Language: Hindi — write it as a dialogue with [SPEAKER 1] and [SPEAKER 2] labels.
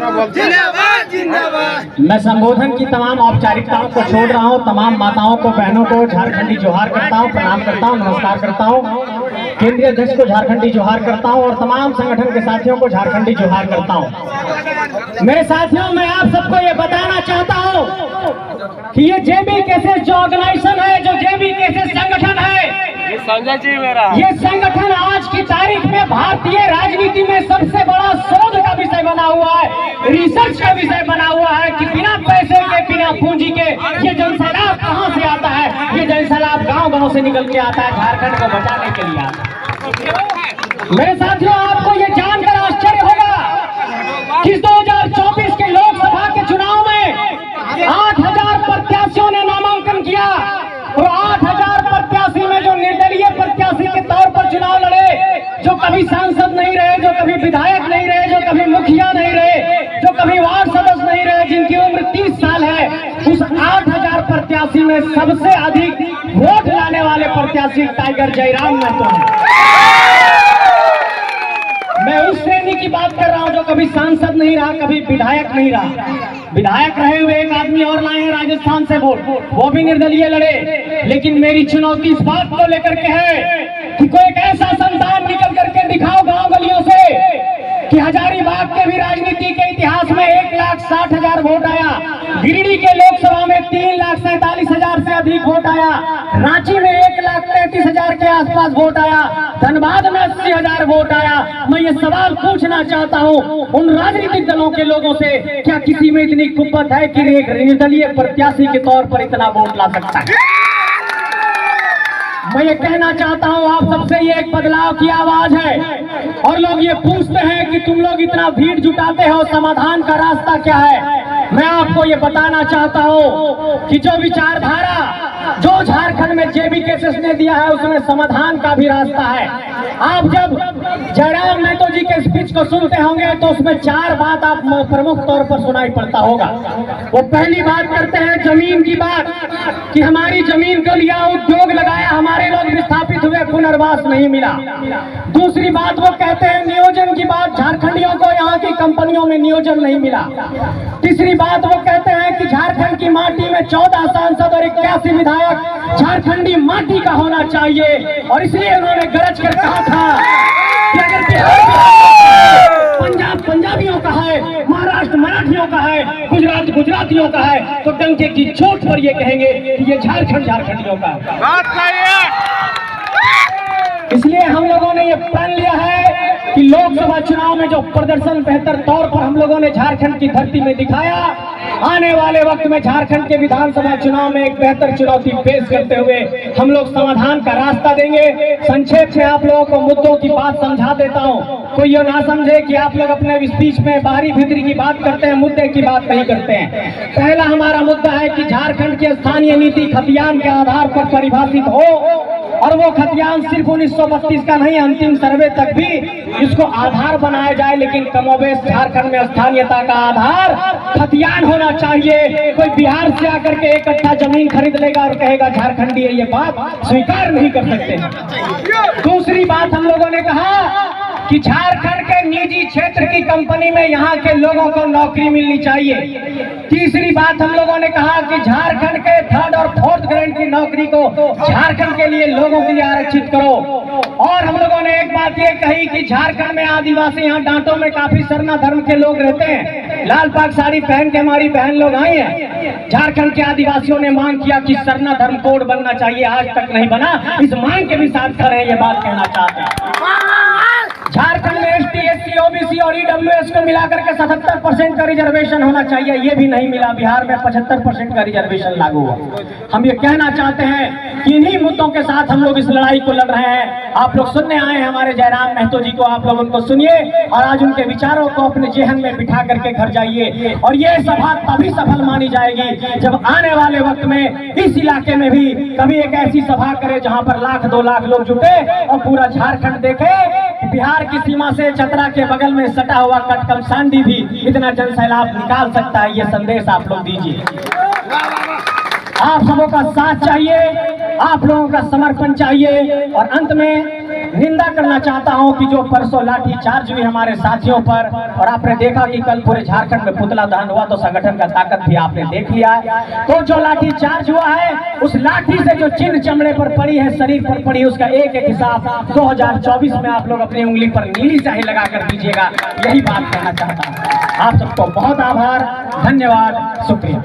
[SPEAKER 1] जिंदाबाद जिंदाबाद।
[SPEAKER 2] मैं संबोधन की तमाम औपचारिकताओं को छोड़ रहा हूं। तमाम माताओं को, बहनों को झारखंडी जोहार करता हूं, प्रणाम करता हूं, नमस्कार करता हूं। केंद्रीय अध्यक्ष को झारखंडी जोहार करता हूं और तमाम संगठन के साथियों को झारखंडी जोहार करता हूं। मेरे साथियों, मैं आप सबको ये बताना चाहता हूं कि ये जेबी केसेस जो ऑर्गेनाइजेशन है, जो जेबी केसेस संगठन है,
[SPEAKER 1] संजय जी मेरा
[SPEAKER 2] ये संगठन आज की तारीख में भारतीय राजनीति में सबसे बड़ा शोध का विषय बना हुआ है, रिसर्च का विषय बना हुआ है कि बिना पैसे के, बिना पूंजी के ये जनसैलाब कहां से आता है। ये जनसैलाब गांव-गांव से निकल के आता है, झारखंड को बचाने के लिए आता है। मेरे साथियों, आपको ये जानकर आश्चर्य होगा कि 2024 के लोकसभा के चुनाव में 8000 प्रत्याशियों ने नामांकन किया और 8000 प्रत्याशी में जो निर्दलीय प्रत्याशी के तौर पर चुनाव लड़े, जो कभी सांसद नहीं रहे, जो कभी विधायक नहीं रहे, जो कभी मुखिया नहीं रहे, जो कभी वार्ड सदस्य नहीं रहे, जिनकी उम्र 30 साल है, उस 8000 प्रत्याशी में सबसे अधिक वोट लाने वाले प्रत्याशी टाइगर जयराम महतो हैं। मैं उस श्रेणी की बात कर रहा हूं जो कभी सांसद नहीं रहा, कभी विधायक नहीं रहा। विधायक रहे हुए एक आदमी और लाए हैं राजस्थान से वोट, वो भी निर्दलीय लड़े। लेकिन मेरी चुनौती इस बात को लेकर के है कि कोई एक ऐसा संतान निकल करके दिखाओ गांव गलियों से कि हजारीबाग के भी राजनीति के इतिहास में 1,60,000 वोट आया, गिरिडीह के लोकसभा में 3,47,000 से अधिक वोट आया, रांची में 1,33,000 के आसपास वोट आया, धनबाद में 80,000 वोट आया। मैं ये सवाल पूछना चाहता हूं उन राजनीतिक दलों के लोगों से, क्या किसी में इतनी कुव्वत है कि एक निर्दलीय प्रत्याशी के तौर पर इतना वोट ला सकता है? मैं ये कहना चाहता हूं, आप सबसे ये एक बदलाव की आवाज है और लोग ये पूछते हैं कि तुम लोग इतना भीड़ जुटाते हो, समाधान का रास्ता क्या है? मैं आपको ये बताना चाहता हूं कि जो विचारधारा जो झारखंड में जेबी केसेस ने दिया है, उसमें समाधान का भी रास्ता है। आप जब जयराम महतो जी के स्पीच को सुनते होंगे तो उसमें 4 बात आप प्रमुख तौर पर सुनाई पड़ता होगा। वो पहली बात करते हैं जमीन की बात कि हमारी जमीन को लिया, उद्योग लगाया, हमारे लोग विस्थापित हुए, पुनर्वास नहीं मिला। दूसरी बात वो कहते हैं नियोजन की बात, झारखंडियों को यहाँ की कंपनियों में नियोजन नहीं मिला। तीसरी बात वो कहते हैं कि झारखंड की माटी में 14 सांसद और 81 विधायक झारखंडी माटी का होना चाहिए और इसलिए उन्होंने गरज कर कहा था कि अगर बिहार पंजाब पंजाबियों का है, महाराष्ट्र मराठियों का है, गुजरात गुजरातियों का है, तो डंके की चोट पर ये कहेंगे कि ये झारखंड झारखंडियों का है। इसलिए हम लोगों ने ये प्रण लिया है कि लोकसभा चुनाव में जो प्रदर्शन बेहतर तौर पर हम लोगों ने झारखंड की धरती में दिखाया, आने वाले वक्त में झारखंड के विधानसभा चुनाव में एक बेहतर चुनौती पेश करते हुए हम लोग समाधान का रास्ता देंगे। संक्षेप में आप लोगों को मुद्दों की बात समझा देता हूं, कोई ये ना समझे कि आप लोग अपने स्पीच में बाहरी भीतरी की बात करते हैं, मुद्दे की बात नहीं करते हैं। पहला हमारा मुद्दा है कि झारखंड की स्थानीय नीति खतियान के आधार पर परिभाषित हो और वो खतियान सिर्फ 1932 का नहीं, अंतिम सर्वे तक भी इसको आधार बनाया जाए। लेकिन कमोबेश झारखंड में स्थानीयता का आधार खतियान होना चाहिए। कोई बिहार से आकर के 1 कट्ठा जमीन खरीद लेगा और कहेगा झारखंडी है, ये बात स्वीकार नहीं कर सकते। दूसरी बात हम लोगों ने कहा कि झारखंड के निजी क्षेत्र की कंपनी में यहाँ के लोगों को नौकरी मिलनी चाहिए। तीसरी बात हम लोगों ने कहा कि झारखंड के 3rd और 4th ग्रेड की नौकरी को झारखंड के लिए लोगों के लिए आरक्षित करो। और हम लोगों ने एक बात ये कही कि झारखंड में आदिवासी, यहाँ डांटों में काफी सरना धर्म के लोग रहते हैं, लाल पाग साड़ी पहन के हमारी बहन लोग आई हैं। झारखंड के आदिवासियों ने मांग किया कि सरना धर्म कोड बनना चाहिए, आज तक नहीं बना। इस मांग के भी साथ खड़े हैं, ये बात कहना चाहते हैं। झारखंड में ST, SC, OBC और EWS को मिलाकर के 77% का रिजर्वेशन होना चाहिए, ये भी नहीं मिला। बिहार में 75% का रिजर्वेशन लागू हुआ। हम ये कहना चाहते हैं कि इन्हीं मुद्दों के साथ हम लोग इस लड़ाई को लड़ रहे हैं। आप लोग सुनने आए हैं हमारे जयराम महतो जी को, आप लोग उनको सुनिए और आज उनके विचारों को अपने जेहन में बिठा करके घर जाइए। और ये सभा तभी सफल मानी जाएगी जब आने वाले वक्त में इस इलाके में भी कभी एक ऐसी सभा करे जहां पर 1,00,000 2 लाख लोग जुटे और पूरा झारखंड देखे। बिहार की सीमा से चतरा के बगल में सटा हुआ कटकमसांडी भी इतना जनसैलाब निकाल सकता है। ये संदेश आप लोग दीजिए। आप सबों का साथ चाहिए, आप लोगों का समर्पण चाहिए। और अंत में निंदा करना चाहता हूं कि जो परसों लाठी चार्ज हुई हमारे साथियों पर, और आपने देखा कि कल पूरे झारखंड में पुतला दहन हुआ, तो संगठन का ताकत भी आपने देख लिया है। तो जो लाठी चार्ज हुआ है, उस लाठी से जो चिन्ह चमड़े पर पड़ी है, शरीर पर पड़ी है, उसका एक एक हिसाब 2024 में आप लोग अपनी उंगली पर नीली स्याही लगा कर दीजिएगा। यही बात कहना चाहता हूँ। आप सबको बहुत आभार, धन्यवाद, शुक्रिया।